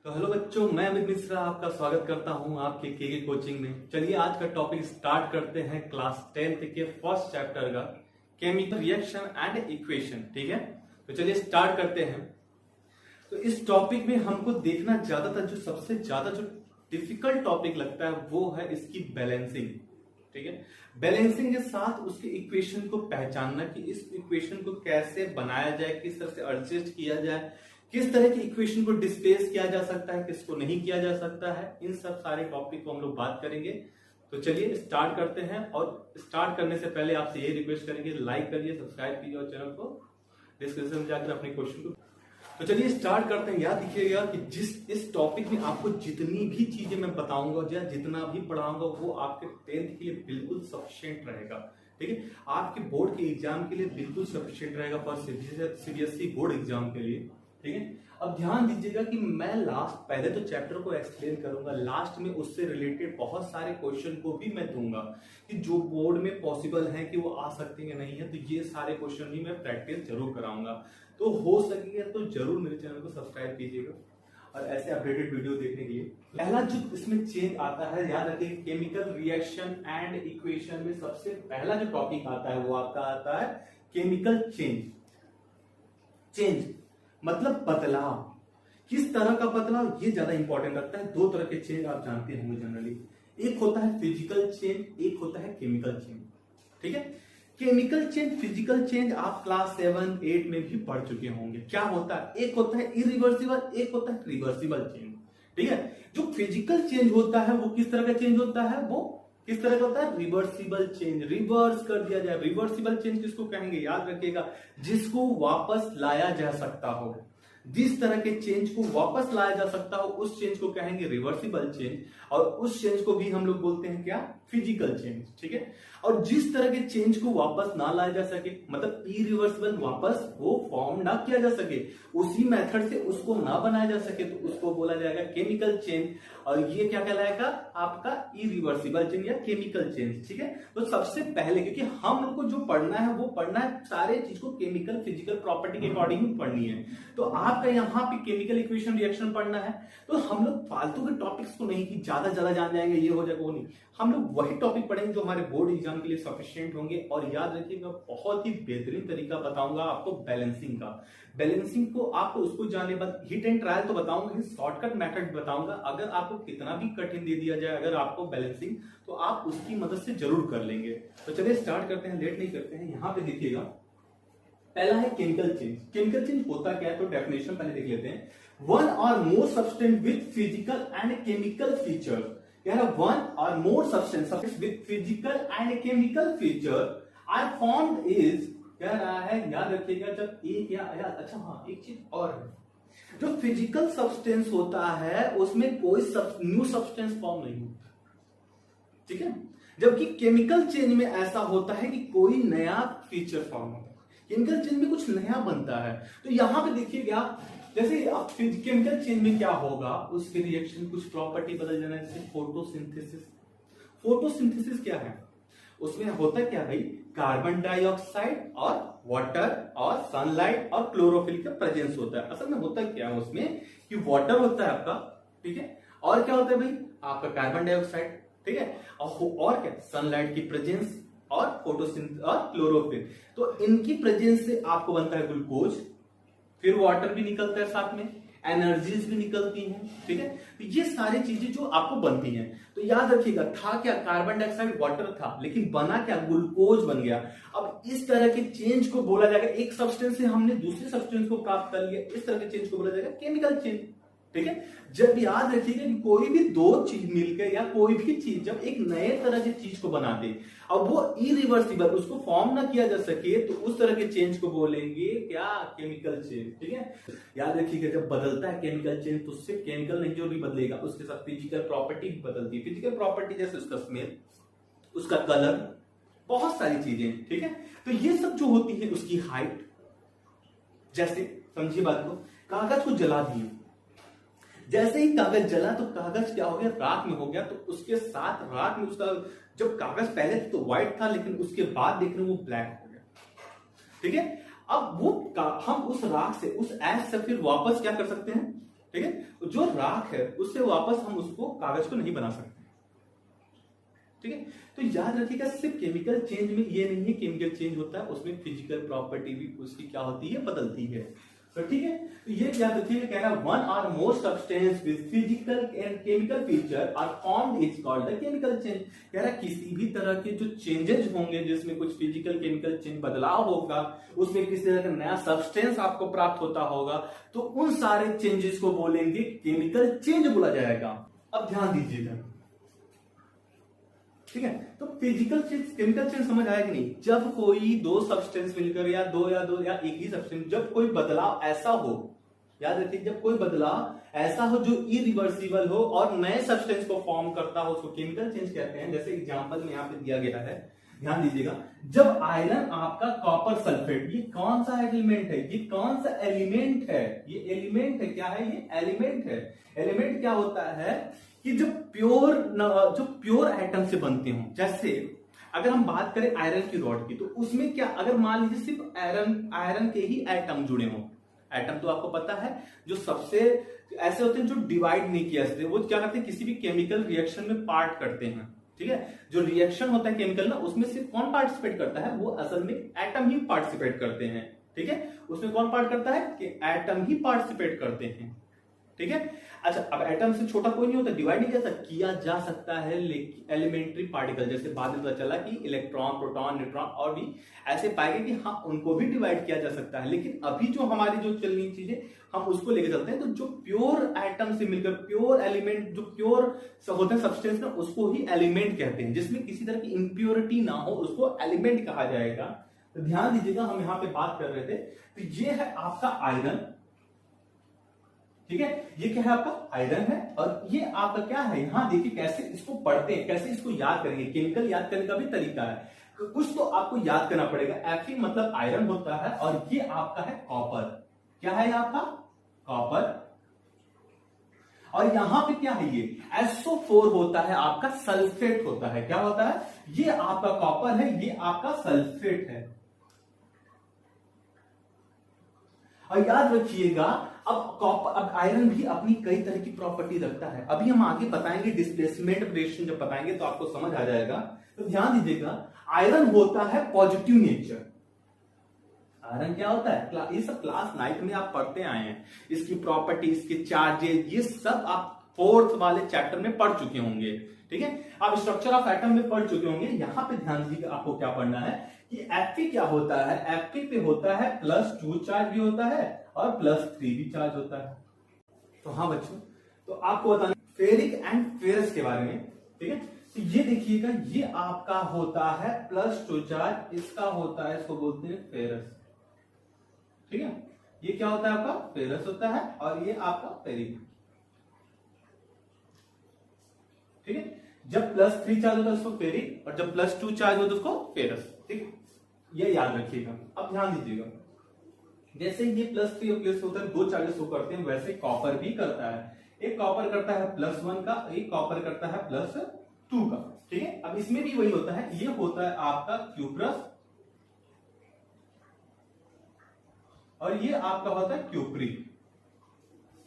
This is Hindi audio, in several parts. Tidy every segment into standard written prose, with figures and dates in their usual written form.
तो हेलो बच्चों, मैं अमित मिश्रा आपका स्वागत करता हूं आपके के कोचिंग में। चलिए आज का टॉपिक स्टार्ट करते हैं क्लास 10th के फर्स्ट चैप्टर का केमिकल रिएक्शन एंड इक्वेशन। ठीक है, तो चलिए स्टार्ट करते हैं। तो इस टॉपिक में हमको देखना ज्यादातर जो सबसे ज्यादा जो डिफिकल्ट टॉपिक लगता है वो है इसकी बैलेंसिंग। ठीक है, बैलेंसिंग के साथ उसके इक्वेशन को पहचानना कि इस इक्वेशन को कैसे बनाया जाए, किस तरह से एडजस्ट किया जाए, किस तरह की इक्वेशन को डिस्प्लेस किया जा सकता है, किसको नहीं किया जा सकता है, इन सब सारे टॉपिक को हम लोग बात करेंगे। तो चलिए स्टार्ट करते हैं। और स्टार्ट करने से पहले आपसे ये रिक्वेस्ट करेंगे, लाइक करिए, सब्सक्राइब कीजिए और चैनल को डिस्क्रिप्शन में जाकर अपने क्वेश्चन को। तो चलिए स्टार्ट करते हैं। याद रखिएगा कि इस टॉपिक में आपको जितनी भी चीजें मैं बताऊंगा या जितना भी पढ़ाऊंगा वो आपके 10th के लिए बिल्कुल सफिशिएंट रहेगा। ठीक है, आपके बोर्ड के एग्जाम के लिए बिल्कुल सफिशिएंट रहेगा, फॉर सीबीएसई बोर्ड एग्जाम के लिए। ठीक है, अब ध्यान दीजिएगा कि मैं पहले तो चैप्टर को एक्सप्लेन करूंगा, लास्ट में उससे रिलेटेड बहुत सारे क्वेश्चन को भी मैं दूंगा कि जो बोर्ड में पॉसिबल है कि वो आ सकते हैं नहीं है। तो ये सारे क्वेश्चन भी मैं प्रैक्टिस जरूर कराऊंगा। तो हो सकेगा तो जरूर मेरे चैनल को सब्सक्राइब कीजिएगा और ऐसे अपडेटेड वीडियो देखने के लिए। पहला जो इसमें चेंज आता है, याद रखिए, केमिकल रिएक्शन एंड इक्वेशन में सबसे पहला जो टॉपिक आता है वो आपका आता है केमिकल चेंज। चेंज मतलब बदलाव। किस तरह का बदलाव, ये ज्यादा इंपॉर्टेंट रखता है। दो तरह के चेंज आप जानते होंगे जनरली, एक होता है फिजिकल चेंज, एक होता है केमिकल चेंज। ठीक है, केमिकल चेंज, फिजिकल चेंज आप क्लास 7, 8 में भी पढ़ चुके होंगे। क्या होता है, एक होता है इरिवर्सिबल, एक होता है रिवर्सिबल चेंज। ठीक है, जो फिजिकल चेंज होता है वो किस तरह का चेंज होता है, वो किस तरह का होता है, रिवर्सिबल चेंज, रिवर्स कर दिया जाए। रिवर्सिबल चेंज किसको कहेंगे, याद रखिएगा, जिसको वापस लाया जा सकता हो। जिस तरह के चेंज को वापस लाया जा सकता हो उस चेंज को कहेंगे रिवर्सिबल चेंज, और उस चेंज को भी हम लोग बोलते हैं क्या, फिजिकल चेंज। ठीक है, और जिस तरह के चेंज को वापस ना लाया जा सके, मतलब इरिवर्सिबल, वापस वो फॉर्म ना किया जा सके, उसी मेथड से उसको ना बनाया जा सके, तो उसको बोला जाएगा केमिकल चेंज। और ये क्या कहलाएगा, आपका इरिवर्सिबल चेंज या केमिकल चेंज। ठीक है, तो सबसे पहले, क्योंकि हम लोग को जो पढ़ना है वो पढ़ना है सारे चीज को केमिकल फिजिकल प्रॉपर्टी के अकॉर्डिंग पढ़नी है। तो आपका यहाँ पे केमिकल इक्वेशन रिएक्शन पढ़ना है, तो हम लोग फालतू के टॉपिक्स को नहीं कि ज्यादा जान जाएंगे, ये हो जाएगा, वो नहीं। हम लोग वही टॉपिक पढ़ेंगे जो हमारे बोर्ड एग्जाम के लिए सफिशिएंट होंगे। और याद रखिएगा, बहुत ही बेहतरीन तरीका बताऊंगा आपको बैलेंसिंग का। बैलेंसिंग को आपको उसको जानने बाद हिट एंड ट्रायल तो बताऊंगा, शॉर्टकट मेथड बताऊंगा। अगर आपको कितना भी कठिन दे दिया जाए अगर आपको बैलेंसिंग, तो आप उसकी मदद से जरूर कर लेंगे। तो चलिए स्टार्ट करते हैं, लेट नहीं करते हैं। यहाँ पे देखिएगा, पहला है केमिकल चेंज। केमिकल चेंज होता क्या है, तो डेफिनेशन पहले देख लेते हैं। One or more substance with physical and chemical feature, one or more substance with physical and chemical feature are formed is, कह रहा है, याद रखिएगा, जब एक या अच्छा हाँ एक चीज और है, जो फिजिकल सब्सटेंस होता है उसमें कोई न्यू सब्सटेंस फॉर्म नहीं होता। ठीक है, जबकि केमिकल चेंज में ऐसा होता है कि कोई नया फीचर फॉर्म होता है, केमिकल चेंज में कुछ नया बनता है। तो यहां पे देखिएगा, जैसे केमिकल चेंज में क्या होगा, उसके रिएक्शन कुछ प्रॉपर्टी बदल जाना है, जैसे फोटोसिंथेसिस। फोटोसिंथेसिस क्या है, उसमें होता क्या भाई, कार्बन डाइऑक्साइड और वाटर और सनलाइट और क्लोरोफिल का प्रेजेंस होता है। असल में होता क्या है उसमें कि वाटर होता है आपका, ठीक है, और क्या होता है भाई, आपका कार्बन डाइऑक्साइड, ठीक है, और क्या, सनलाइट की प्रेजेंस और फोटोसिंथेसिस और क्लोरोफिल। तो इनकी प्रेजेंस से आपको बनता है ग्लूकोज, फिर वाटर भी निकलता है, साथ में एनर्जीज भी निकलती हैं। ठीक है, तो ये सारी चीजें जो आपको बनती हैं। तो याद रखिएगा, था क्या, कार्बन डाइऑक्साइड वाटर था, लेकिन बना क्या, ग्लूकोज बन गया। अब इस तरह के चेंज को बोला जाएगा, एक सब्सटेंस से हमने दूसरे सब्सटेंस को प्राप्त कर लिया, इस तरह के चेंज को बोला जाएगा केमिकल चेंज। ठीक है, जब याद रखिएगा कि कोई भी दो चीज मिलकर या कोई भी चीज जब एक नए तरह की चीज को बना दे, अब वो इरिवर्सिबल, उसको फॉर्म ना किया जा सके, तो उस तरह के चेंज को बोलेंगे क्या, केमिकल चेंज। ठीक है, याद रखिएगा, जब बदलता है केमिकल चेंज तो उससे केमिकल नहीं जो भी बदलेगा, उसके साथ फिजिकल प्रॉपर्टी भी बदलती है। फिजिकल प्रॉपर्टी जैसे उसका स्मेल, उसका कलर, बहुत सारी चीजें। ठीक है, तो ये सब जो होती है, उसकी हाइट, जैसे समझिए बात को, कागज को जला दिए, जैसे ही कागज जला तो कागज क्या हो गया, राख में हो गया। तो उसके साथ राख में उसका, जब कागज पहले तो व्हाइट था, लेकिन उसके बाद देख रहे हैं वो ब्लैक हो गया। ठीक है, अब वो हम उस राख से, उस ऐश से फिर वापस क्या कर सकते हैं, ठीक है, जो राख है उससे वापस हम उसको कागज को नहीं बना सकते। ठीक है, तो याद रखिएगा सिर्फ केमिकल चेंज में ये नहीं है केमिकल चेंज होता है, उसमें फिजिकल प्रॉपर्टी भी उसकी क्या होती है, बदलती है। तो ठीक है, तो ये याद रखिएगा, कह रहा है one or more substance with physical and chemical feature are formed is called the chemical change. कह रहा है किसी भी तरह के जो चेंजेस होंगे जिसमें कुछ फिजिकल केमिकल चेंज बदलाव होगा, उसमें किसी तरह का नया सब्सटेंस आपको प्राप्त होता होगा, तो उन सारे चेंजेस को बोलेंगे केमिकल चेंज बोला जाएगा। अब ध्यान दीजिएगा, ठीक है, तो फिजिकल चेंज केमिकल चेंज समझ आया कि नहीं? जब कोई दो सब्सटेंस मिलकर या दो या एक ही सब्सटेंस, जब कोई बदलाव ऐसा हो, याद रखिए जब कोई बदलाव ऐसा हो जो इरिवर्सिबल हो और नए सब्सटेंस को फॉर्म करता हो, उसको केमिकल चेंज कहते हैं। जैसे एग्जांपल में यहाँ पे दिया गया है, ध्यान दीजिएगा, जब आयरन आपका कॉपर सल्फेट, ये कौन सा एलिमेंट है, ये कौन सा एलिमेंट है, ये एलिमेंट है, क्या है, ये एलिमेंट है। एलिमेंट क्या होता है कि जो प्योर एटम से बनते हो। जैसे अगर हम बात करें आयरन की रॉड की, तो उसमें क्या, अगर मान लीजिए सिर्फ आयरन के ही एटम जुड़े हो, एटम तो आपको पता है जो सबसे ऐसे होते हैं जो डिवाइड नहीं किया जाते, वो क्या करते हैं, किसी भी केमिकल रिएक्शन में पार्ट करते हैं। ठीक है, जो रिएक्शन होता है केमिकल ना, उसमें सिर्फ कौन पार्टिसिपेट करता है, वो असल में एटम ही पार्टिसिपेट करते हैं। ठीक है, उसमें कौन पार्ट करता है, कि एटम ही पार्टिसिपेट करते हैं। ठीक है, अच्छा, अब एटम से छोटा कोई नहीं होता, डिवाइड नहीं किया जा सकता है, लेकिन एलिमेंट्री पार्टिकल, जैसे बाद में पता चला कि इलेक्ट्रॉन, प्रोटॉन, न्यूट्रॉन और भी ऐसे पाएंगे कि हाँ उनको भी डिवाइड किया जा सकता है। लेकिन अभी जो हमारी जो चल रही चीजें हम उसको लेके चलते हैं, तो जो प्योर एटम से मिलकर प्योर एलिमेंट, जो प्योर होते हैं सब्सटेंस ना, उसको ही एलिमेंट कहते हैं। जिसमें किसी तरह की इंप्योरिटी ना हो उसको एलिमेंट कहा जाएगा। तो ध्यान दीजिएगा, हम यहाँ पे बात कर रहे थे, तो ये है आपका आयरन। ठीक है, ये क्या है, आपका आयरन है, और ये आपका क्या है, यहां देखिए कैसे इसको पढ़ते हैं, कैसे इसको याद करेंगे। केमिकल याद करने का भी तरीका है, कुछ तो आपको याद करना पड़ेगा। Fe मतलब आयरन होता है, और ये आपका है कॉपर। क्या है आपका कॉपर, और यहां पे क्या है, ये SO4 होता है, आपका सल्फेट होता है। क्या होता है, ये आपका कॉपर है, ये आपका सल्फेट है। और याद रखिएगा, अब आयरन भी अपनी कई तरह की प्रॉपर्टी रखता है। अभी हम आगे बताएंगे, डिस्प्लेसमेंट रिएक्शन जब बताएंगे तो आपको समझ आ जाएगा। तो ध्यान दीजिएगा, आयरन होता है पॉजिटिव नेचर। आयरन क्या होता है, ये सब क्लास 9 में आप पढ़ते आए हैं, इसकी प्रॉपर्टी, इसके चार्जेस, ये सब आप 4th वाले चैप्टर में पढ़ चुके होंगे। ठीक है, आप स्ट्रक्चर ऑफ एटम में पढ़ चुके होंगे। यहां पे ध्यान दीजिएगा, आपको क्या पढ़ना है कि Fe क्या होता है, Fe पे होता है +2 चार्ज भी होता है और +3 भी चार्ज होता है। तो हाँ बच्चों, तो आपको बताना फेरिक एंड फेरस के बारे में। ठीक है, तो ये देखिएगा, ये आपका होता है +2 चार्ज, इसका होता है, इसको बोलते हैं फेरस। ठीक है, ये क्या होता है, आपका फेरस होता है, और ये आपका फेरिक। ठीक है, जब +3 चार्ज होता है उसको फेरिक, और जब +2 चार्ज होता है उसको फेरस। ठीक है, ये याद रखिएगा। अब ध्यान दीजिएगा, जैसे ये +3 और +2 होता है, दो चार्जेस शो करते हैं, वैसे कॉपर भी करता है। एक कॉपर करता है +1 का, एक कॉपर करता है +2 का। ठीक है, अब इसमें भी वही होता है, ये होता है आपका क्यूप्रस, और ये आपका होता है क्यूप्रिक।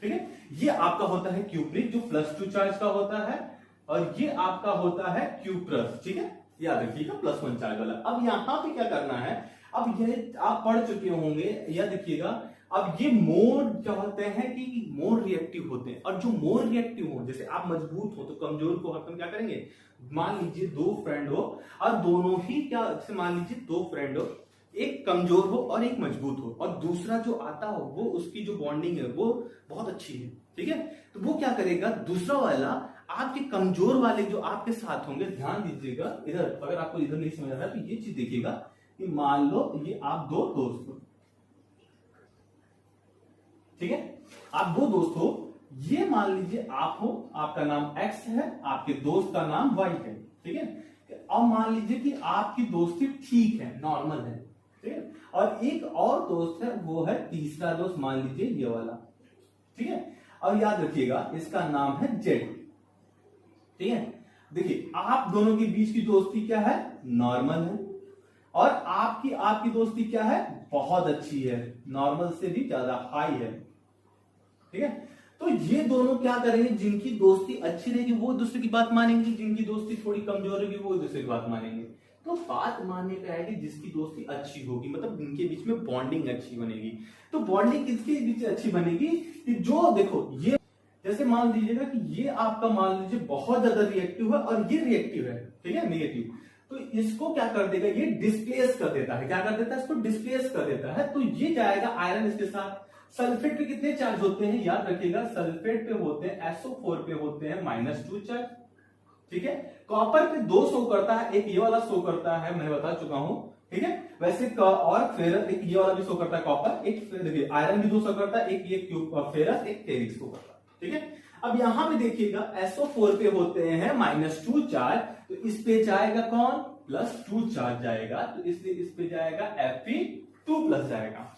ठीक है, ये आपका होता है क्यूप्रिक जो +2 चार्ज का होता है, और ये आपका होता है क्यूप्रस। ठीक है, याद रखिएगा +1 चार्ज वाला। अब यहां पे क्या करना है, अब ये आप पढ़ चुके होंगे, या देखिएगा, अब ये मोर क्या होते हैं कि मोर रिएक्टिव होते हैं, और जो मोर रिएक्टिव हो, जैसे आप मजबूत हो तो कमजोर को हम क्या करेंगे, मान लीजिए 2 फ्रेंड हो, और दोनों ही क्या, जैसे मान लीजिए 2 फ्रेंड हो, एक कमजोर हो और एक मजबूत हो, और दूसरा जो आता हो वो उसकी जो बॉन्डिंग है वो बहुत अच्छी है। ठीक है, तो वो क्या करेगा, दूसरा वाला आपके कमजोर वाले जो आपके साथ होंगे, ध्यान दीजिएगा इधर, अगर आपको इधर नहीं समझ आ रहा है तो ये चीज देखिएगा कि मान लो ये आप 2 दोस्त हो। ठीक है, आप 2 दोस्त हो, ये मान लीजिए आप हो, आपका नाम X है, आपके दोस्त का नाम Y है। ठीक है, अब मान लीजिए कि आपकी दोस्ती ठीक है, नॉर्मल है। ठीक है, और एक और दोस्त है, वो है तीसरा दोस्त, मान लीजिए ये वाला। ठीक है, अब याद रखिएगा इसका नाम है Z। ठीक है, देखिए आप दोनों के बीच की दोस्ती क्या है, नॉर्मल है, और आपकी दोस्ती क्या है, बहुत अच्छी है, नॉर्मल से भी ज्यादा हाई है। ठीक है, तो ये दोनों क्या करेंगे, जिनकी दोस्ती अच्छी रहेगी वो दूसरे की बात मानेंगे, जिनकी दोस्ती थोड़ी कमजोर होगी वो दूसरे की बात मानेंगे। तो बात मानने का है कि जिसकी दोस्ती अच्छी होगी, मतलब इनके बीच में बॉन्डिंग अच्छी बनेगी। तो बॉन्डिंग किसके बीच अच्छी बनेगी कि जो देखो ये, जैसे मान लीजिएगा कि ये आपका मान लीजिए बहुत ज्यादा रिएक्टिव है और ये रिएक्टिव है, ठीक है, नेगेटिव। तो इसको क्या कर देगा, ये डिस्प्लेस कर देता है। क्या कर देता है, इसको डिस्प्लेस कर देता है। तो ये जाएगा आयरन इसके साथ। सल्फेट पे कितने चार्ज होते हैं, याद रखिएगा, सल्फेट पे होते हैं SO4 पे होते हैं -2 चार्ज, ठीक है। कॉपर पे 2 शो करता है, एक ये वाला शो करता है, मैं बता चुका हूं, ठीक है। वैसे और फेरस, एक ये वाला भी शो करता है कॉपर, एक देखिए आयरन भी 2 शो करता है, एक ये फेरस, एक फेरिक शो करता है, ठीक है। अब यहां पे देखिएगा SO4 पे होते हैं -2 चार्ज, तो इस पे जाएगा कौन, +2 चार्ज जाएगा, तो इसलिए इस पे जाएगा Fe2+ जाएगा,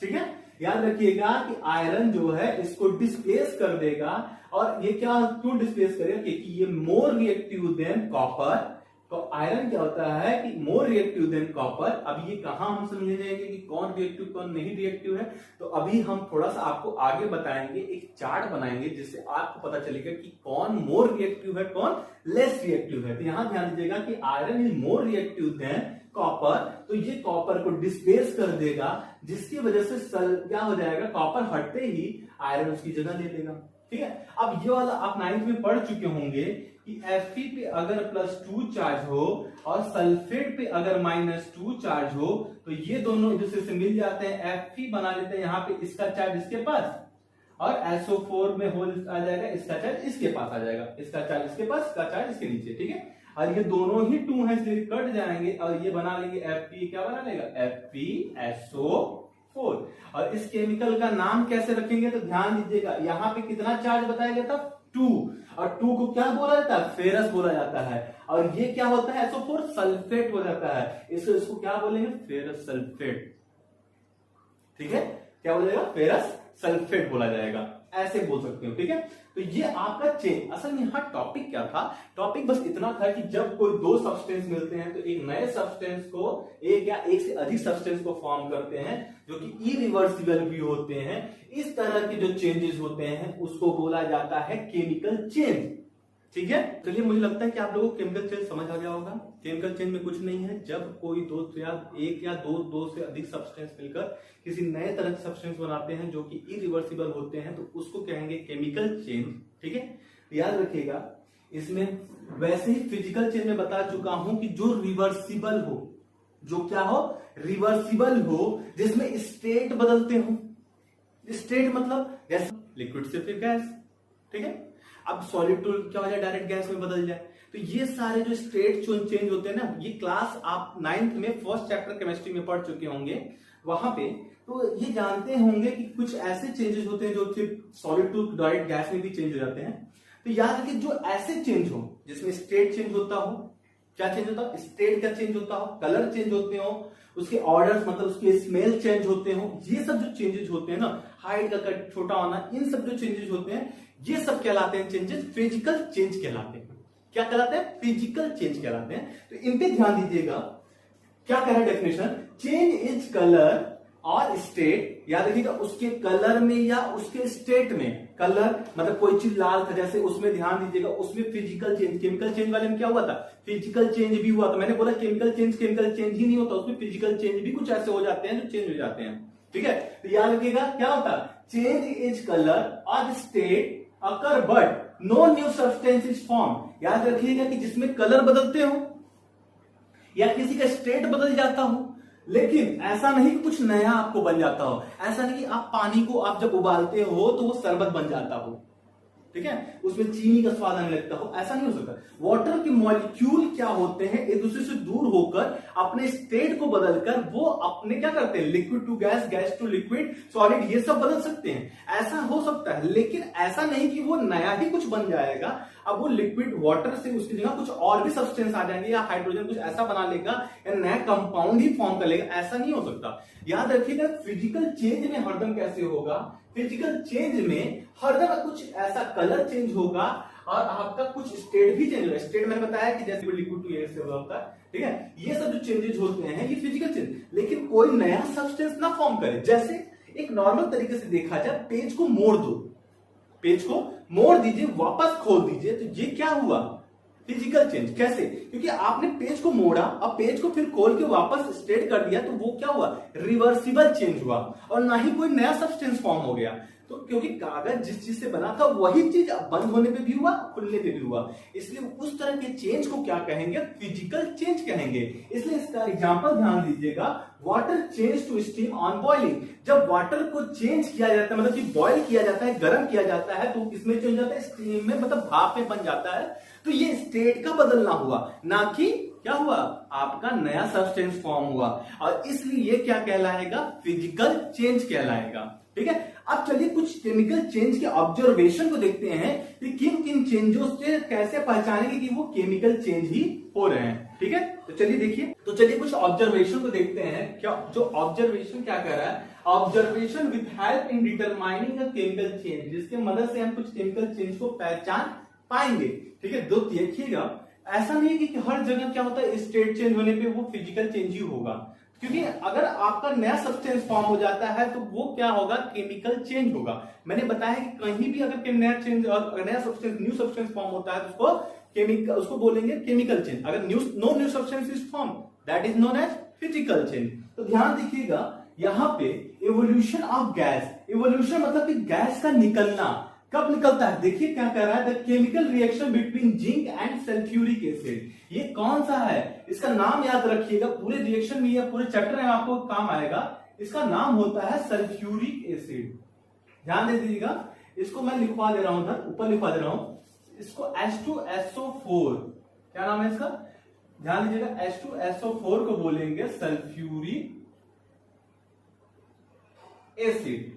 ठीक है। याद रखिएगा कि आयरन जो है इसको डिस्प्लेस कर देगा, और ये क्या क्यों डिस्प्लेस करेगा, क्योंकि ये मोर रिएक्टिव देन कॉपर। तो आयरन क्या होता है कि मोर रिएक्टिव देन कॉपर। अब ये कहां हम समझ जाएंगे कि कौन रिएक्टिव कौन नहीं रिएक्टिव है, तो अभी हम थोड़ा सा आपको आगे बताएंगे, एक चार्ट बनाएंगे जिससे आपको पता चलेगा कि कौन मोर रिएक्टिव है कौन लेस रिएक्टिव है। तो यहां ध्यान दीजिएगा कि iron is more reactive than copper, तो ये कॉपर को डिस्प्लेस कर देगा, जिसकी वजह से क्या हो जाएगा, कॉपर हटते ही आयरन उसकी जगह ले लेगा, ठीक है। अब ये वाला आप 9th में पढ़ चुके होंगे कि Fe पे अगर +2 चार्ज हो और सल्फेट पे अगर -2 चार्ज हो, तो ये दोनों एक दूसरे से मिल जाते हैं, Fe बना लेते हैं, यहाँ पे इसका चार्ज इसके पास, और SO4 में होल आ जाएगा, इसका चार्ज इसके पास आ जाएगा, इसका चार्ज इसके पास, इसका चार्ज इसके नीचे, ठीक है। और ये दोनों ही 2 है इसलिए कट जाएंगे, और ये बना लेंगे Fe, क्या बना लेगा, FeSO4। और इस केमिकल का नाम कैसे रखेंगे, तो ध्यान दीजिएगा, यहाँ पे कितना चार्ज बताया गया था, 2, और 2 को क्या बोला जाता है, फेरस बोला जाता है। और ये क्या होता है, SO4 सल्फेट हो जाता है, इसको क्या बोलेंगे, फेरस सल्फेट, ठीक है। क्या बोला जाएगा, फेरस सल्फेट बोला जाएगा, ऐसे बोल सकते हो, ठीक है। तो ये आपका चेन, असल में यहाँ टॉपिक क्या था, टॉपिक बस इतना था कि जब कोई 2 सब्सटेंस मिलते हैं तो एक नए सब्सटेंस को, एक या एक से अधिक सब्सटेंस को फॉर्म करते हैं जो कि इरिवर्सिबल भी होते हैं। इस तरह के जो चेंजेस होते हैं उसको बोला जाता है केमिकल चेंज, ठीक है। चलिए, मुझे लगता है कि आप लोगों को केमिकल चेंज समझ आ गया होगा। केमिकल चेंज में कुछ नहीं है, जब कोई एक या दो से अधिक सब्सटेंस मिलकर किसी नए तरह के सब्सटेंस बनाते हैं जो कि इरिवर्सिबल होते हैं, तो उसको कहेंगे केमिकल चेंज, ठीक है। याद रखिएगा, इसमें वैसे ही फिजिकल चेंज में बता चुका हूं कि जो रिवर्सिबल हो, जो क्या हो, रिवर्सिबल हो, जिसमें स्टेट बदलते हो। स्टेट मतलब जैसे लिक्विड से फिर गैस, ठीक है। अब सॉलिड टू क्या हो जाए, डायरेक्ट गैस में बदल जाए। तो ये सारे जो स्टेट चेंज होते हैं ना, ये क्लास आप 9th में फर्स्ट चैप्टर केमिस्ट्री में पढ़ चुके होंगे वहां पे। तो ये जानते होंगे कि कुछ ऐसे चेंजेस होते हैं जो फिर सॉलिड टू डायरेक्ट गैस में भी चेंज हो जाते हैं। तो याद रखिए, जो ऐसे चेंज हो जिसमें स्टेट चेंज होता हो, क्या चेंज होता हो, स्टेट का चेंज होता हो, कलर चेंज होते हो, उसके ऑर्डर्स मतलब उसके स्मेल चेंज होते हो, ये सब जो चेंजेस होते हैं ना, हाइट का कट छोटा होना, इन सब जो चेंजेस होते हैं, ये सब कहलाते हैं चेंजेस, फिजिकल चेंज कहलाते हैं। क्या कहलाते हैं, फिजिकल चेंज कहलाते हैं। तो इन पे ध्यान दीजिएगा, क्या कह रहा है डेफिनेशन, चेंज इज कलर और स्टेट। याद रखिएगा, उसके कलर में या उसके स्टेट में, कलर मतलब कोई चीज लाल था जैसे, उसमें ध्यान दीजिएगा, उसमें फिजिकल चेंज, केमिकल चेंज वाले में क्या हुआ था, फिजिकल चेंज भी हुआ था। मैंने बोला केमिकल चेंज ही नहीं होता, उसमें फिजिकल चेंज भी कुछ ऐसे हो जाते हैं जो चेंज हो जाते हैं, ठीक है। तो याद रखिएगा, क्या होता है, चेंज इज कलर और state occur but no new substance is form. याद रखिएगा कि जिसमें कलर बदलते हो या किसी का स्टेट बदल जाता हो, लेकिन ऐसा नहीं कि कुछ नया आपको बन जाता हो। ऐसा नहीं कि आप पानी को आप जब उबालते हो तो वो शरबत बन जाता हो, ठीक है, उसमें चीनी का स्वाद आने लगता हो, ऐसा नहीं हो सकता। वाटर के मॉलिक्यूल क्या होते हैं, एक दूसरे से दूर होकर अपने स्टेट को बदलकर वो अपने क्या करते हैं, liquid to gas, gas to liquid, solid, ये सब बदल सकते हैं। ऐसा हो सकता है, लेकिन ऐसा नहीं कि वो नया ही कुछ बन जाएगा। अब वो लिक्विड वाटर से उसकी जगह कुछ और भी सब्सटेंस आ जाएंगे, या हाइड्रोजन कुछ ऐसा बना लेगा या नया कंपाउंड ही फॉर्म कर लेगा, ऐसा नहीं हो सकता। याद रखिएगा, फिजिकल चेंज में हरदम कैसे होगा, फिजिकल चेंज में हरदम कुछ ऐसा कलर चेंज होगा और आपका कुछ स्टेट भी चेंज होगा। स्टेट मैंने बताया कि जैसे लिक्विड टू गैस से होता है, ठीक है। ये सब जो चेंजेस होते हैं ये फिजिकल चेंज, लेकिन कोई नया सब्सटेंस ना फॉर्म करे। जैसे एक नॉर्मल तरीके से देखा जाए, पेज को मोड़ दो, पेज को मोड़ दीजिए, वापस खोल दीजिए, तो ये क्या हुआ? Physical change. कैसे? क्योंकि आपने पेज को मोड़ा, अब पेज को फिर खोल के वापस स्ट्रेट कर दिया, तो वो क्या हुआ? रिवर्सिबल चेंज हुआ, और ना ही कोई नया सब्सटेंस फॉर्म हो गया। तो क्योंकि कागज जिस चीज से बना था वही चीज अब बंद होने पे भी हुआ, खुलने पे भी हुआ, इसलिए उस तरह के चेंज को क्या कहेंगे? फिजिकल चेंज कहेंगे। इसलिए इसका एग्जांपल ध्यान दीजिएगा, water change to steam on boiling. जब वाटर को चेंज किया जाता है, मतलब कि बॉयल किया जाता है, गर्म किया जाता है, तो किसमें चेंज जाता है? स्टीम में, मतलब भाप में बन जाता है। तो ये स्टेट का बदलना हुआ, ना कि क्या हुआ? आपका नया सब्सटेंस फॉर्म हुआ, और इसलिए ये क्या कहलाएगा? फिजिकल चेंज कहलाएगा। ठीक है, अब चलिए कुछ केमिकल चेंज के ऑब्जर्वेशन को देखते हैं कि किन किन चेंजों से कैसे पहचानेंगे कि वो केमिकल चेंज ही हो रहे हैं। ठीक है, तो चलिए देखिए, तो चलिए कुछ ऑब्जर्वेशन को देखते हैं। क्या जो ऑब्जर्वेशन क्या कह रहा है? Observation with help in determining a chemical change, जिसके मदद से हम कुछ केमिकल चेंज को पहचान पाएंगे। ठीक है, दो देखिएगा, ऐसा नहीं है कि हर जगह क्या होता है स्टेट चेंज होने पे वो फिजिकल चेंज ही होगा, क्योंकि अगर आपका नया सब्सटेंस फॉर्म हो जाता है तो वो क्या होगा? केमिकल चेंज होगा। मैंने बताया कि कहीं भी अगर नया सब्सटेंस न्यू सब्सटेंस फॉर्म होता है तो उसको बोलेंगे केमिकल चेंज। अगर no new substance is form, that is known as physical change. तो ध्यान देखिएगा यहाँ पे इवोल्यूशन ऑफ गैस। इवोल्यूशन मतलब कि गैस का निकलना कब निकलता है? देखिए क्या कह रहा है, the chemical reaction between zinc and sulphuric acid. ये कौन सा है? इसका नाम याद रखिएगा, पूरे रिएक्शन में या पूरे चैप्टर में आपको काम आएगा। इसका नाम होता है सल्फ्यूरिक एसिड। ध्यान दे दीजिएगा, इसको मैं लिखवा दे रहा हूं, ऊपर लिखवा दे रहा हूं। इसको H2SO4, क्या नाम है इसका? ध्यान दीजिएगा, H2SO4 को बोलेंगे sulphuric acid,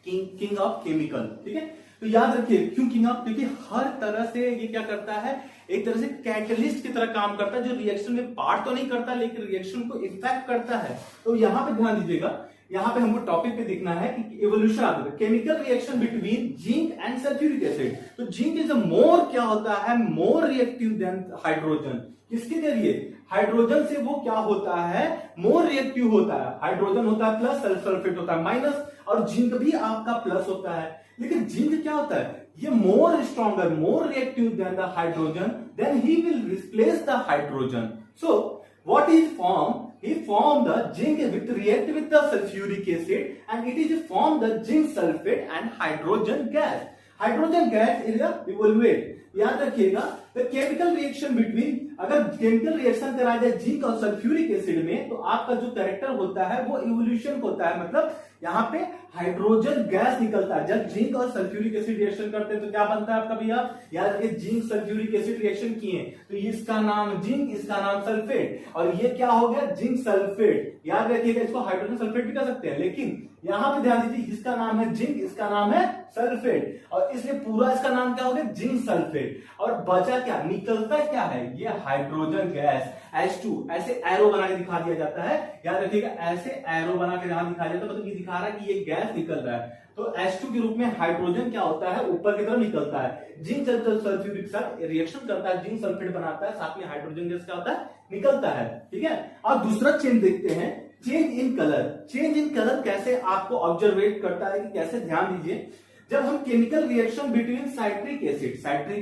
king of chemical. ठीक है, तो याद रखिए क्यों किंग ऑफ? क्योंकि हर तरह से ये क्या करता है? एक तरह से कैटलिस्ट की तरह काम करता है, जो रिएक्शन में पार्ट तो नहीं करता लेकिन रिएक्शन को इफेक्ट करता है। तो यहां पे ध्यान दीजिएगा, यहां पे हमको टॉपिक पे देखना है कि evolution of chemical reaction between zinc and sulphuric acid. तो जिंक इज मोर क्या होता है? मोर रिएक्टिव देन हाइड्रोजन। किसके जरिए? हाइड्रोजन से वो क्या होता है? मोर रिएक्टिव होता है। हाइड्रोजन होता है प्लस, सल्फेट होता है माइनस, और जिंक भी आपका प्लस होता है। लेकिन जिंक क्या होता है? ये more stronger, more reactive then the hydrogen, then he will replace the hydrogen. So what is form? He formed the zinc with react with the sulfuric acid and it is formed the zinc sulfate and hydrogen gas. Hydrogen gas is evaluate. याद रखिएगा, the chemical reaction between, अगर केमिकल रिएक्शन कराया जाए जिंक और सल्फ्यूरिक एसिड में, तो आपका जो कैरेक्टर होता है वो इवोल्यूशन होता है। मतलब यहाँ पे हाइड्रोजन गैस निकलता है। जब जिंक और सल्फ्यूरिक एसिड रिएक्शन करते हैं तो क्या बनता है आपका भैया? याद रखिए, जिंक सल्फ्यूरिक एसिड रिएक्शन किए तो इसका नाम जिंक, इसका नाम सल्फेट, और ये क्या हो गया? Zinc sulphate. याद रखिएगा, इसको हाइड्रोजन सल्फेट भी कर सकते हैं, लेकिन यहां पे ध्यान दीजिए, इसका नाम है जिंक, इसका नाम है सल्फेट, और इसलिए पूरा इसका नाम क्या हो गया? Zinc sulphate. और बचा क्या? निकलता क्या है? ये हाइड्रोजन गैस H2। ऐसे एरो बना के दिखा दिया जाता है, याद रखिएगा, ऐसे एरो बना के यहां दिखाया जाता है, मतलब ये दिखा रहा है कि ये गैस निकल रहा है। तो H2 के रूप में हाइड्रोजन क्या होता है? ऊपर की तरफ निकलता है। जिंक सल्फ्यूरिक साथ रिएक्शन करता है, जिंक सल्फेट बनाता है, साथ में हाइड्रोजन गैस क्या होता है? निकलता है। ठीक है, अब दूसरा चेंज देखते हैं, change in colour. Change in colour कैसे आपको ऑब्जर्वेट करता है कि कैसे? ध्यान दीजिए, जब हम chemical reaction between citric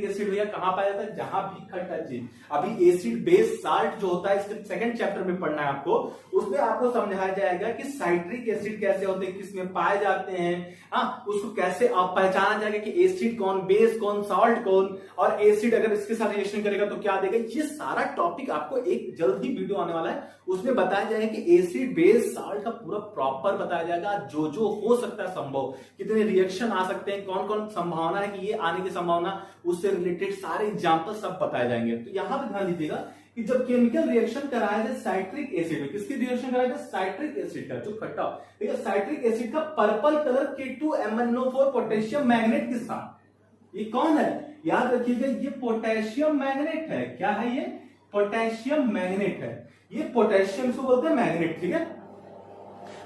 acid भैया कहां पाया जाता है? जहां भी खट्टा चीज, अभी एसिड बेस साल्ट जो होता है, इसके सेकंड चैप्टर में पढ़ना है आपको, उसमें आपको समझाया जाएगा कि साइट्रिक एसिड कैसे होते हैं, किसमें पाए जाते हैं, हाँ, उसको कैसे आप पहचाना जाएगा कि एसिड कौन, बेस कौन, सॉल्ट कौन, और एसिड अगर इसके साथ रिएक्शन करेगा तो क्या देगा। ये सारा टॉपिक आपको एक जल्द ही वीडियो आने वाला है, उसमें बताया जाएगा कि एसिड बेस सॉल्ट का पूरा प्रॉपर बताया जाएगा, जो जो हो सकता है संभव, कितने रिएक्शन आ सकते हैं, कौन कौन संभावना है कि ये आने की संभावना, उससे रिलेटेड सारे एग्जांपल सब बताए जाएंगे। तो यहां पे ध्यान दीजिएगा कि जब केमिकल रिएक्शन कराया जाए साइट्रिक एसिड में, किसकी रिएक्शन कराया जाए? साइट्रिक एसिड का, जो खट्टा, ठीक है, साइट्रिक एसिड का purple colour K2MnO4 potassium magnet के साथ, ये कौन है? याद रखिएगा, ये पोटेशियम मैग्नेट है। क्या है ये? पोटेशियम मैग्नेट है। ये पोटेशियम को बोलते हैं मैग्नेट। ठीक है,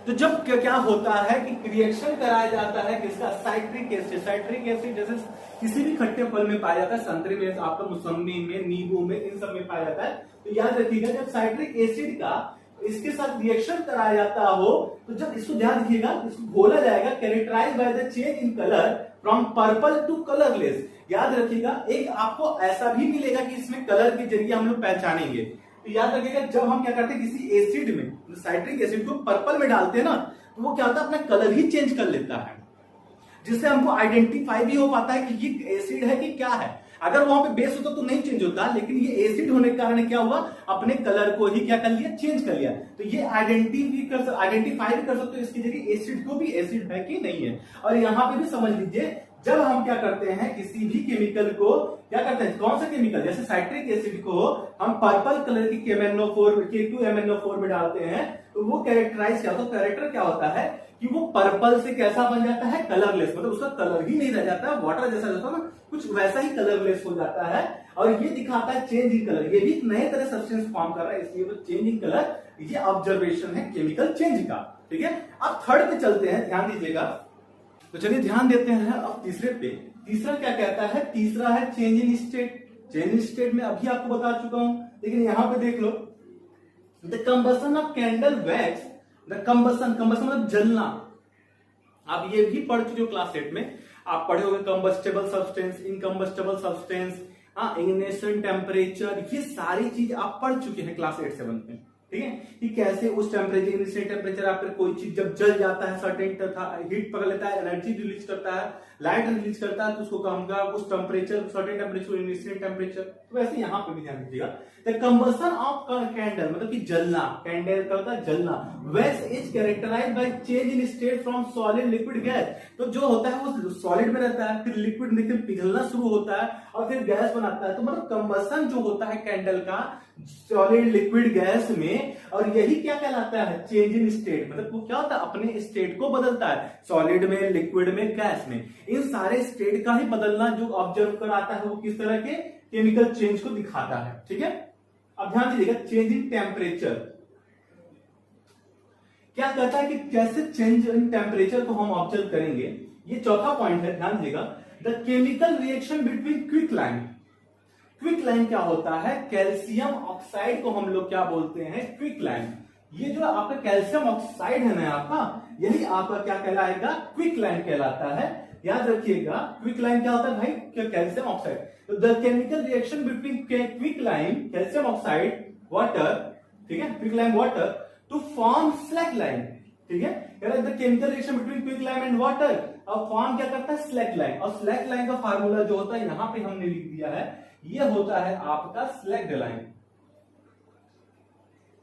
तो जब क्या होता है कि रिएक्शन कराया जाता है किसका? Citric acid. साइट्रिक एसिड जैसे किसी भी खट्टे फल में पाया जाता है, संतरे में, आपका मौसम्बी में, नींबू में, इन सब में पाया जाता है। तो याद रखिएगा, जब साइट्रिक एसिड का इसके साथ रिएक्शन कराया जाता हो, तो जब इसको ध्यान रखिएगा, इसको घोला जाएगा, characterize by the change in colour from purple to colourless. याद रखिएगा, एक आपको ऐसा भी मिलेगा कि इसमें कलर के जरिए हम लोग पहचानेंगे। तो याद रखिएगा, जब हम क्या करते हैं किसी एसिड में, साइट्रिक एसिड को पर्पल में डालते हैं ना, तो वो क्या होता है, अपना कलर ही चेंज कर लेता है, जिससे हमको आइडेंटिफाई भी हो पाता है कि ये एसिड है कि क्या है। अगर वहां पे बेस होता तो नहीं चेंज होता, लेकिन ये एसिड होने के कारण क्या हुआ, अपने कलर को ही क्या कर लिया, चेंज कर लिया। तो ये आइडेंटिफाई भी कर सकते हो इसके जरिए एसिड को भी एसिड है कि नहीं है। और यहां पे भी समझ लीजिए, जब हम क्या करते हैं किसी भी केमिकल को, क्या करते हैं, कौन सा केमिकल, जैसे साइट्रिक एसिड को हम पर्पल कलर की K2MnO4 में डालते हैं, तो वो कैरेक्टराइज क्या होता है, कैरेक्टर क्या होता है कि वो पर्पल से कैसा बन जाता है, कलरलेस, मतलब उसका कलर ही नहीं रह जाता है, वाटर जैसा रहता है ना, कुछ वैसा ही कलरलेस हो जाता है। और ये दिखाता है चेंज इन कलर, ये भी एक नए तरह सब्सटेंस फॉर्म कर रहा है, इसलिए वो चेंज इन कलर, ये ऑब्जर्वेशन है केमिकल चेंज का। ठीक है, अब थर्ड पे चलते हैं, ध्यान दीजिएगा। तो चलिए ध्यान देते हैं अब तीसरे पे। तीसरा क्या कहता है, तीसरा है change in state. Change in state में अभी आपको बता चुका हूं, लेकिन यहां पे देख लो, the combustion of candle wax, the combustion मतलब जलना। आप ये भी पढ़ चुके हो क्लास 8 में, आप पढ़े होंगे combustible substance, incombustible substance, ignition temperature, ये सारी चीज आप पढ़ चुके हैं क्लास 8-7 में। ठीक है, कि कैसे उस टेम्परेचर, इनिशियल टेम्परेचर आप कोई चीज जब जल जाता है, सर्टेन हीट पकड़ लेता है, एनर्जी रिलीज करता है, लाइट रिलीज करता है, तो उसको कहूंगा उस temperature, certain temperature, initial temperature. तो वैसे यहां पे भी ध्यान दीजिएगा, द कंबसन ऑफ कैंडल मतलब कि जलना, कैंडल का होता है जलना। Wax is characterized by change in state from solid liquid gas. तो जो होता है वो सॉलिड में रहता है, फिर लिक्विड में पिघलना शुरू होता है और फिर गैस बनाता है। तो मतलब कंबसन जो होता है कैंडल का सॉलिड लिक्विड गैस में, और यही क्या कहलाता है, चेंज इन स्टेट। मतलब वो क्या होता है, अपने स्टेट को बदलता है, सॉलिड में, लिक्विड में, गैस में, इन सारे स्टेट का ही बदलना जो ऑब्जर्व कराता है, वो किस तरह के केमिकल चेंज को दिखाता है। ठीक है, अब ध्यान दीजिएगा, चेंज इन टेम्परेचर क्या कहता है कि कैसे चेंज इन टेम्परेचर को हम ऑब्जर्व करेंगे, ये चौथा पॉइंट है, ध्यान दीजिएगा। The chemical reaction between quicklime. Quicklime क्या होता है, कैल्शियम ऑक्साइड को हम लोग क्या बोलते हैं, क्विकलाइन। ये जो आपका कैल्शियम ऑक्साइड है ना आपका, यही आपका क्या कहलाएगा, क्विकलाइन कहलाता है। याद रखिएगा, क्विकलाइन क्या होता है भाई, कैल्शियम ऑक्साइड। तो the chemical reaction between quicklime, calcium oxide, water, ठीक है, quicklime water to form slaked lime. ठीक है, the chemical reaction between quicklime and water, अब फॉर्म क्या करता है, स्लैकलाइन। और स्लैकलाइन का फार्मूला जो होता है यहां पे हमने लिख दिया है, ये होता है आपका स्लैगलाइन।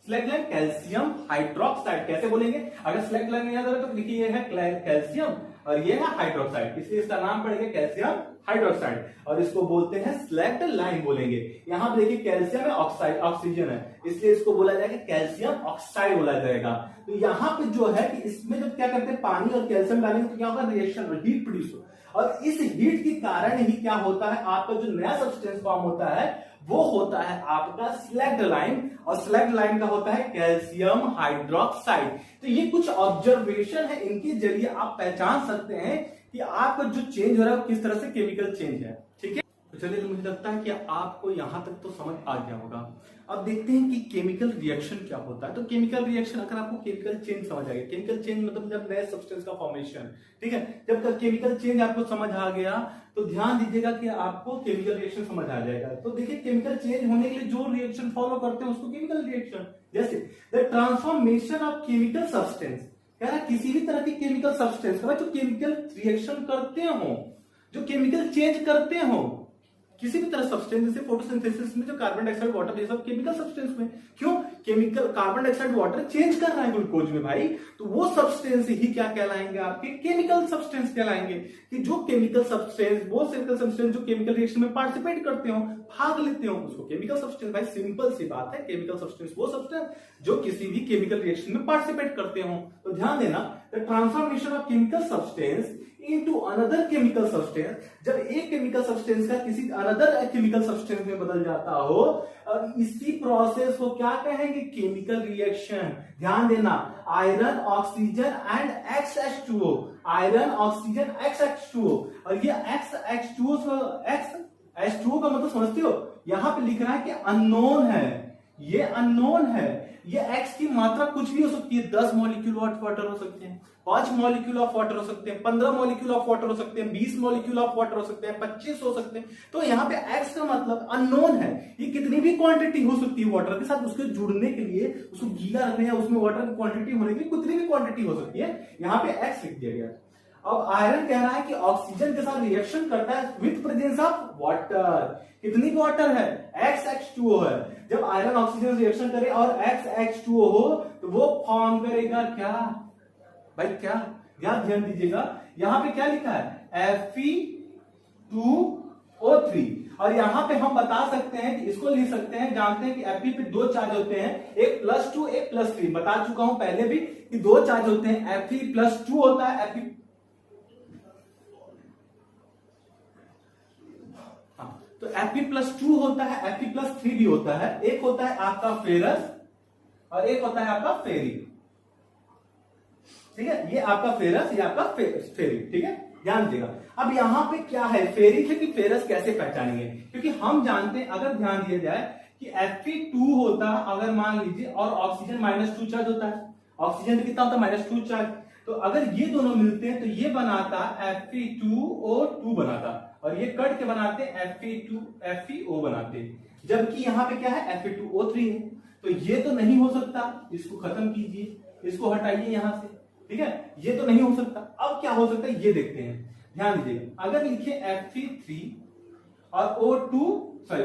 स्लैगलाइन कैल्शियम हाइड्रोक्साइड, कैसे बोलेंगे, अगर स्लैगलाइन नहीं याद आ रहा तो लिखिए, ये है कैल्शियम और ये है हाइड्रोक्साइड, इसलिए इसका नाम पड़ेगा कैल्शियम हाइड्रोक्साइड, और इसको बोलते हैं स्लैग्ड लाइन बोलेंगे। यहां पे देखिए कैल्शियम है, ऑक्साइड ऑक्सीजन है, इसलिए इसको बोला जाएगा कैल्शियम ऑक्साइड बोला जाएगा। तो यहां पे जो है कि इसमें जब क्या करते हैं, पानी और कैल्शियम डालेंगे तो क्या होगा, रिएक्शन, हीट प्रोड्यूस हो, और इस हीट के कारण ही क्या होता है, आपका जो नया सब्सटेंस फॉर्म होता है वो होता है आपका स्लैग्ड लाइन, और स्लैग्ड लाइन का होता है कैल्शियम हाइड्रोक्साइड। तो ये कुछ ऑब्जर्वेशन है, इनके जरिए आप पहचान सकते हैं कि आपका जो चेंज हो रहा है वो किस तरह से केमिकल चेंज है। ठीक है, तो चलिए, मुझे लगता है कि आपको यहां तक तो समझ आ गया होगा। अब देखते हैं कि केमिकल रिएक्शन क्या होता है। तो केमिकल रिएक्शन, अगर आपको केमिकल चेंज समझ आ गया, केमिकल चेंज मतलब जब नए सब्सटेंस का फॉर्मेशन, ठीक है, जब केमिकल चेंज आपको समझ आ गया तो ध्यान दीजिएगा कि आपको केमिकल रिएक्शन समझ आ जाएगा। तो देखिए, केमिकल चेंज होने के लिए जो रिएक्शन फॉलो करते हैं उसको केमिकल रिएक्शन, जैसे the transformation of chemical substance, क्या किसी भी तरह की केमिकल सब्सटेंस जो केमिकल रिएक्शन करते हो, जो केमिकल चेंज करते हो, किसी भी तरह सब्सटेंस, जैसे फोटोसिंथेसिस में जो कार्बन डाइऑक्साइड, वाटर, ये सब केमिकल सब्सटेंस में, क्यों, chemical carbon dioxide water change कर रहा है ग्लूकोज में भाई, तो वो सब्सटेंस ही क्या कहलाएंगे, आपके केमिकल सब्सटेंस कहलाएंगे। कि जो केमिकल सब्सटेंस, वो केमिकल सब्सटेंस जो केमिकल रिएक्शन में पार्टिसिपेट करते हो, भाग लेते हो, उसको केमिकल सब्सटेंस, भाई सिंपल सी बात है, केमिकल सब्सटेंस वो सब्सटेंस जो किसी भी केमिकल रिएक्शन में पार्टिसिपेट करते हो। तो ध्यान देना, the transformation of chemical substance into another chemical substance, जब एक केमिकल सब्सटेंस का किसी अनदर केमिकल सब्सटेंस में बदल जाता हो, और इसी प्रोसेस को क्या कहेंगे, केमिकल रिएक्शन। ध्यान देना, iron oxygen and XH2O, iron oxygen XH2O, और ये XH2O का मतलब समझते हो, यहां पे लिख रहा है कि अननोन है, ये अननोन है। ये एक्स की मात्रा कुछ भी हो सकती है, 10 मॉलिक्यूल ऑफ वाटर हो सकते हैं, 5 मॉलिक्यूल ऑफ वाटर हो सकते हैं, 15 मॉलिक्यूल ऑफ वाटर हो सकते हैं, 20 मॉलिक्यूल ऑफ वाटर हो सकते हैं, 25 हो सकते हैं। तो यहाँ पे एक्स का मतलब अननोन है। ये कितनी भी क्वांटिटी हो सकती है वाटर के साथ, उसके जुड़ने के लिए, उसको गीला रखने या उसमें वाटर की क्वांटिटी होने के लिए कितनी भी क्वांटिटी हो सकती है, यहाँ पे एक्स लिख दिया गया। अब आयरन कह रहा है कि ऑक्सीजन के साथ रिएक्शन करता है विथ प्रेजेंस ऑफ वाटर। कितनी वाटर है, XH2O है। जब आयरन ऑक्सीजन से रिएक्शन करे और XH2O हो तो वो फॉर्म करेगा क्या भाई, क्या ध्यान दीजिएगा, यहां पे क्या लिखा है Fe2O3। और यहां पे हम बता सकते हैं कि इसको लिख सकते हैं, जानते हैं कि Fe पे 2 चार्ज होते हैं, एक +2 एक +3। बता चुका हूं पहले भी कि 2 चार्ज होते हैं, Fe+2 होता है, Fe तो Fe+2 होता है, Fe+3 भी होता है। एक होता है आपका फेरस और एक होता है आपका फेरिक। ठीक है, ये आपका फेरस, ये आपका फेरिक। ठीक है, ध्यान दीजिएगा। अब यहां पे क्या है, फेरिक है कि फेरस, कैसे पहचानेंगे, क्योंकि हम जानते हैं, अगर ध्यान दिया जाए कि Fe2 होता है, अगर मान लीजिए, और ऑक्सीजन -2 चार्ज होता है, ऑक्सीजन पे कितना होता है, -2 चार्ज। तो अगर ये दोनों मिलते हैं तो ये बनाता Fe2O2 बनाता, और ये कट के बनाते FeO बनाते। जबकि यहां पे क्या है, Fe2O3 है। तो ये तो नहीं हो सकता, इसको खत्म कीजिए, इसको हटाइए यहां से। ठीक है, ये तो नहीं हो सकता। अब क्या हो सकता है ये देखते हैं, ध्यान दीजिएगा। अगर लिखे Fe3 और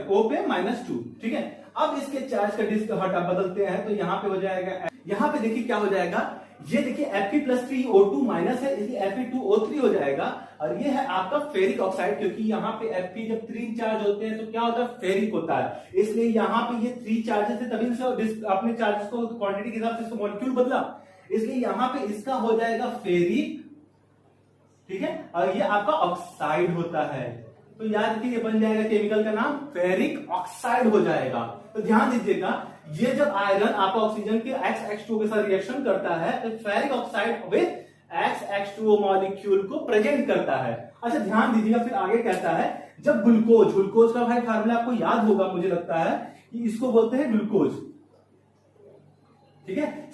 O पे -2, ठीक है। अब इसके चार्ज का डिस्क हटा बदलते हैं तो यहां पे हो जाएगा, यहां पे देखिए क्या हो जाएगा, ये देखिए Fe+3O2 माइनस है, इसलिए Fe2O3 हो जाएगा। और ये है आपका फेरिक ऑक्साइड, क्योंकि यहाँ पे Fe जब 3 चार्ज होते हैं तो क्या होता है, फेरिक होता है। इसलिए यहाँ पे ये 3 चार्जेस थे, तभी से अपने चार्जेस को क्वांटिटी के हिसाब से इसको मॉलिक्यूल बदला, इसलिए यहाँ पे इसका हो जाएगा फेरिक। ठीक है, और ये आपका ऑक्साइड होता है। तो याद रखिए, ये बन जाएगा केमिकल का नाम फेरिक ऑक्साइड हो जाएगा। तो ध्यान दीजिएगा, ये जब आयरन आपका ऑक्सीजन के XH2O के साथ रिएक्शन करता है तो ferric oxide with XH2O molecule को प्रेजेंट करता है। अच्छा ध्यान दीजिएगा, फिर आगे कहता है, जब ग्लूकोज का भाई फार्मूला आपको याद होगा, मुझे लगता है कि इसको बोलते हैं ग्लूकोज। ठीक है,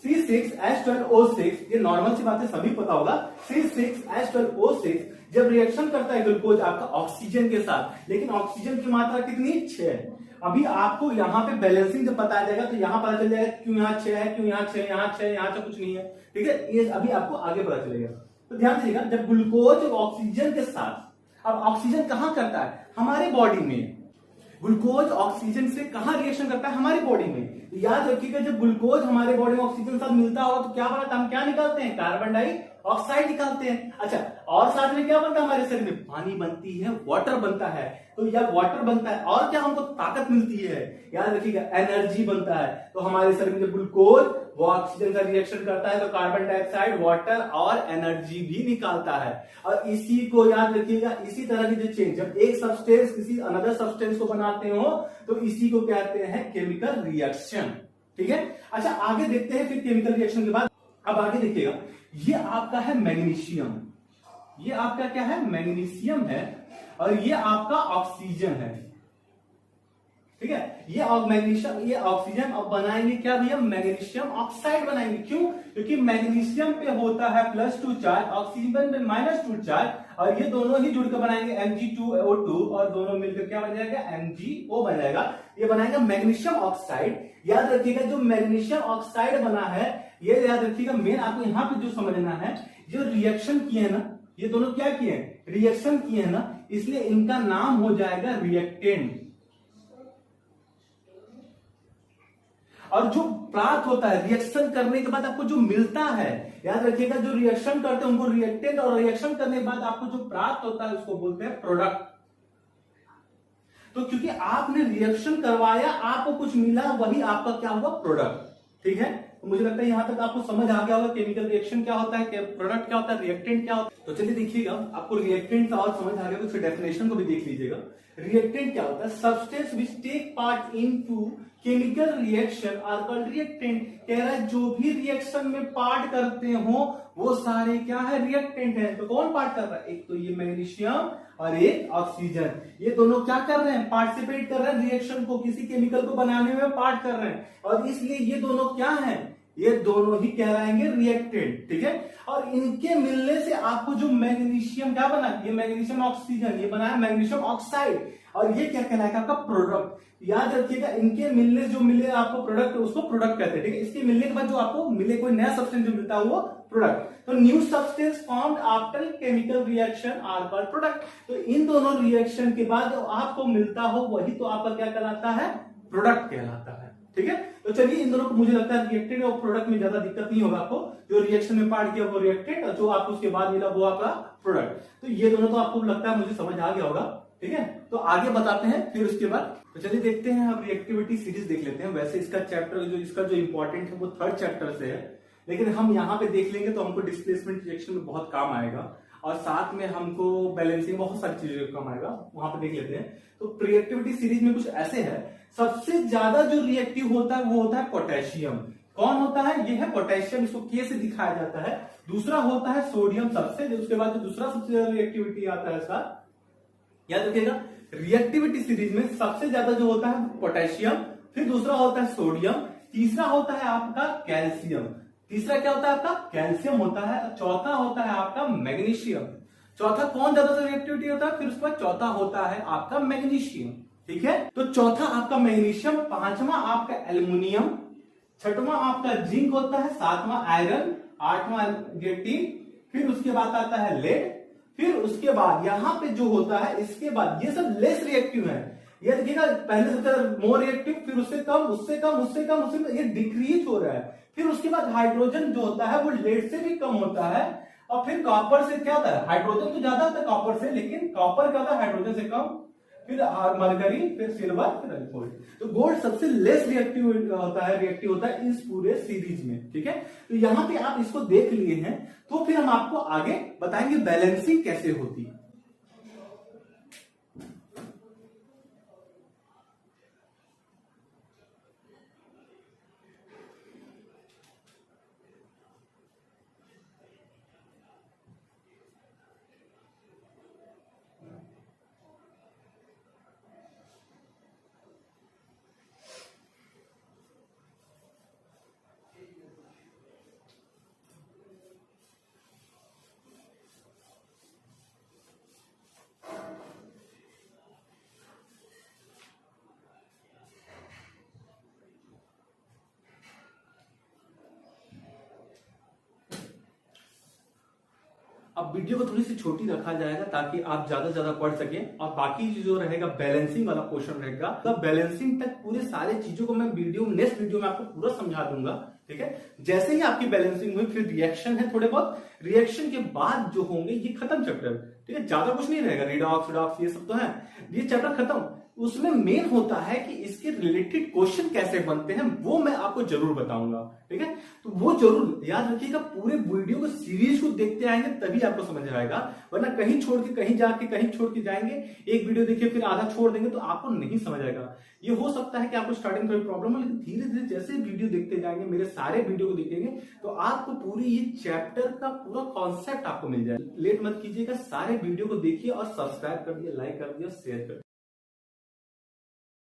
C6H12O6, ये नॉर्मल सी बात है, सभी पता होगा। C6H12O6 जब रिएक्शन करता है ग्लूकोज आपका ऑक्सीजन के साथ, लेकिन ऑक्सीजन की मात्रा कितनी, 6। अभी आपको यहाँ पे बैलेंसिंग जब बताया जाएगा तो यहाँ पता चल जाएगा क्यों यहाँ 6 है, क्यों यहाँ 6, यहाँ 6, यहाँ 6 कुछ नहीं है। ठीक है, ये अभी आपको आगे पता चलेगा। तो ध्यान दीजिएगा, जब ग्लूकोज ऑक्सीजन के साथ, अब ऑक्सीजन कहाँ करता है, हमारे बॉडी में। ग्लूकोज ऑक्सीजन से कहां रिएक्शन करता है, हमारी बॉडी में। याद रखिएगा, जब ग्लूकोज हमारे बॉडी में ऑक्सीजन के साथ मिलता होगा तो क्या बनता है, हम क्या निकालते हैं, कार्बन डाइऑक्साइड निकालते हैं। अच्छा, और साथ में क्या बनता है हमारे शरीर में, पानी बनती है, वाटर बनता है। तो जब वाटर बनता है और क्या हमको ताकत मिलती है, याद रखिएगा, एनर्जी बनता है। तो हमारे शरीर में जब ग्लूकोज वो ऑक्सीजन का रिएक्शन करता है तो कार्बन डाइऑक्साइड, वाटर और एनर्जी भी निकालता है। और इसी को याद रखिएगा, इसी तरह की जो चेंज, जब एक सब्सटेंस किसी अनदर सब्सटेंस को बनाते हो तो इसी को कहते हैं केमिकल रिएक्शन। ठीक है, अच्छा आगे देखते हैं फिर केमिकल रिएक्शन के बाद। अब आगे देखिएगा, ये आपका है मैग्नीशियम, ये आपका क्या है, मैग्नीशियम है, और ये आपका ऑक्सीजन है। ठीक है, ये मैग्नीशियम, ये ऑक्सीजन। अब बनाएंगे क्या भैया, मैग्नीशियम ऑक्साइड बनाएंगे। क्यों, क्योंकि मैग्नीशियम पे होता है +2 चार्ज, ऑक्सीजन पे -2 चार्ज, और ये दोनों ही जुड़कर बनाएंगे Mg2O2, और दोनों मिलकर क्या बन जाएगा, MgO बन जाएगा। ये बनाएगा मैग्नीशियम ऑक्साइड। याद रखिएगा, जो मैग्नीशियम ऑक्साइड बना है, ये याद रखिएगा, मेन आपको यहाँ पे जो समझना है, जो रिएक्शन किए हैं ना, ये दोनों क्या किए, रिएक्शन किए हैं ना, इसलिए इनका नाम हो जाएगा रिएक्टेंट। और जो प्राप्त होता है रिएक्शन करने के बाद आपको जो मिलता है, याद रखिएगा, जो रिएक्शन करते हैं उनको रिएक्टेंट, और रिएक्शन करने के बाद आपको जो प्राप्त होता है उसको बोलते हैं प्रोडक्ट। तो क्योंकि आपने रिएक्शन करवाया, आपको कुछ मिला, वही आपका क्या हुआ, प्रोडक्ट। ठीक है, तो मुझे लगता है यहां तक आपको समझ आ गया होगा केमिकल रिएक्शन क्या होता है, प्रोडक्ट क्या होता है, रिएक्टेंट क्या होता है। तो चलिए देखिएगा, आपको रिएक्टेंट का और समझ आ गया तो फिर डेफिनेशन को भी देख लीजिएगा। रिएक्टेंट क्या होता है? Substance which take part in to chemical reaction are called reactant. कह रहा है जो भी रिएक्शन में पार्ट करते हो वो सारे क्या है? रिएक्टेंट है। तो कौन पार्ट कर रहा है? एक तो ये मैग्नीशियम और एक ऑक्सीजन, ये दोनों क्या कर रहे हैं? पार्टिसिपेट कर रहे हैं रिएक्शन को, किसी केमिकल को बनाने में पार्ट कर रहे हैं, और इसलिए ये दोनों क्या है? ये दोनों ही कहलाएंगे रिएक्टेंट। ठीक है, और इनके मिलने से आपको जो मैग्नीशियम क्या बना? ये मैग्नीशियम ऑक्सीजन, ये बना है मैग्नीशियम ऑक्साइड, और ये क्या कहलाएगा? आपका प्रोडक्ट। याद रखिएगा, इनके मिलने जो मिले आपको प्रोडक्ट, उसको प्रोडक्ट कहते हैं। ठीक है, इसके मिलने के बाद जो आपको मिले कोई नया सब्सटेंस जो मिलता है वो प्रोडक्ट। तो new substance formed after chemical reaction are called product. तो इन दोनों रिएक्शन के बाद जो आपको मिलता हो वही तो आपका क्या कहलाता है? प्रोडक्ट कहलाता है। ठीक है, तो चलिए इन दोनों को मुझे लगता है रिएक्टेड और प्रोडक्ट में ज्यादा दिक्कत नहीं होगा आपको। जो रिएक्शन में पार्ट किया वो रिएक्टेड, और जो आपको उसके बाद मिला वो आपका प्रोडक्ट। तो ये दोनों तो आपको लगता है मुझे समझ आ गया होगा। ठीक है, तो आगे बताते हैं फिर उसके बाद। तो चलिए देखते हैं, हम रिएक्टिविटी सीरीज देख लेते हैं। वैसे इसका चैप्टर इसका जो इंपॉर्टेंट है वो थर्ड चैप्टर से है, लेकिन हम यहाँ पे देख लेंगे तो हमको डिस्प्लेसमेंट रिएक्शन में बहुत काम आएगा, और साथ में हमको बैलेंसिंग बहुत सारी चीजों का काम आएगा, वहां पे देख लेते हैं। तो रिएक्टिविटी सीरीज में कुछ ऐसे है, सबसे ज्यादा जो रिएक्टिव होता है वो होता है पोटेशियम। कौन होता है? ये है पोटेशियम, इसको के से दिखाया जाता है। दूसरा होता है सोडियम सबसे, उसके बाद जो दूसरा सबसे ज्यादा रिएक्टिविटी आता है इसका, याद रखिएगा, रिएक्टिविटी सीरीज में सबसे ज्यादा जो होता है पोटेशियम, फिर दूसरा होता है सोडियम, तीसरा होता है आपका कैल्शियम। तीसरा क्या होता है आपका? कैल्शियम होता है। चौथा होता है आपका मैग्नीशियम। चौथा कौन ज्यादा रिएक्टिविटी होता है? फिर उसके बाद चौथा होता है आपका मैग्नीशियम। ठीक है, तो चौथा आपका मैग्नीशियम, पांचवा आपका एल्युमिनियम, छठवां आपका जिंक होता है, सातवां आयरन, आठवां गेटिन, फिर उसके बाद आता है लेड, फिर उसके बाद यहाँ पे जो होता है, इसके बाद ये सब लेस रिएक्टिव है। ये देखिएगा, पहले सबसे मोर रिएक्टिव, फिर उससे कम, उससे कम, उससे कम, उससे कम, ये डिक्रीज हो रहा है। फिर उसके बाद हाइड्रोजन जो होता है वो लेड से भी कम होता है, और फिर कॉपर से क्या होता है? हाइड्रोजन तो ज्यादा होता है कॉपर से, लेकिन कॉपर क्या होता है? हाइड्रोजन से कम, फिर मरकरी, फिर सिल्वर, फिर गोल्ड। तो गोल्ड सबसे लेस रिएक्टिव होता है इस पूरे सीरीज में। ठीक है, तो यहां पे आप इसको देख लिए हैं, तो फिर हम आपको आगे बताएंगे बैलेंसिंग कैसे होती है। अब वीडियो को थोड़ी सी छोटी रखा जाएगा ताकि आप ज्यादा से ज्यादा पढ़ सकें, और बाकी जो रहेगा बैलेंसिंग वाला पोर्शन रहेगा, तो बैलेंसिंग तक पूरे सारे चीजों को मैं नेक्स्ट वीडियो में आपको पूरा समझा दूंगा। ठीक है, जैसे ही आपकी बैलेंसिंग हुई, फिर रिएक्शन है थोड़े बहुत, रिएक्शन के बाद जो होंगे ये खत्म चैप्टर। ठीक है, ज्यादा कुछ नहीं रहेगा, रिडॉक्स विडॉक्स ये सब तो है, ये चैप्टर खत्म। उसमें मेन होता है कि इसके रिलेटेड क्वेश्चन कैसे बनते हैं वो मैं आपको जरूर बताऊंगा। ठीक है, तो वो जरूर याद रखिएगा, पूरे वीडियो को सीरीज को देखते आएंगे तभी आपको समझ आएगा, वरना कहीं छोड़ के कहीं जाके कहीं छोड़ के जाएंगे, एक वीडियो देखिए फिर आधा छोड़ देंगे तो आपको नहीं समझ आएगा। ये हो सकता है कि आपको स्टार्टिंग में प्रॉब्लम हो, लेकिन धीरे धीरे जैसे वीडियो देखते जाएंगे, मेरे सारे वीडियो को देखेंगे, तो आपको पूरी ये चैप्टर का पूरा कॉन्सेप्ट आपको मिल जाएगा। लेट मत कीजिएगा, सारे वीडियो को देखिए और सब्सक्राइब कर दिया, लाइक कर दिया, शेयर कर दिया।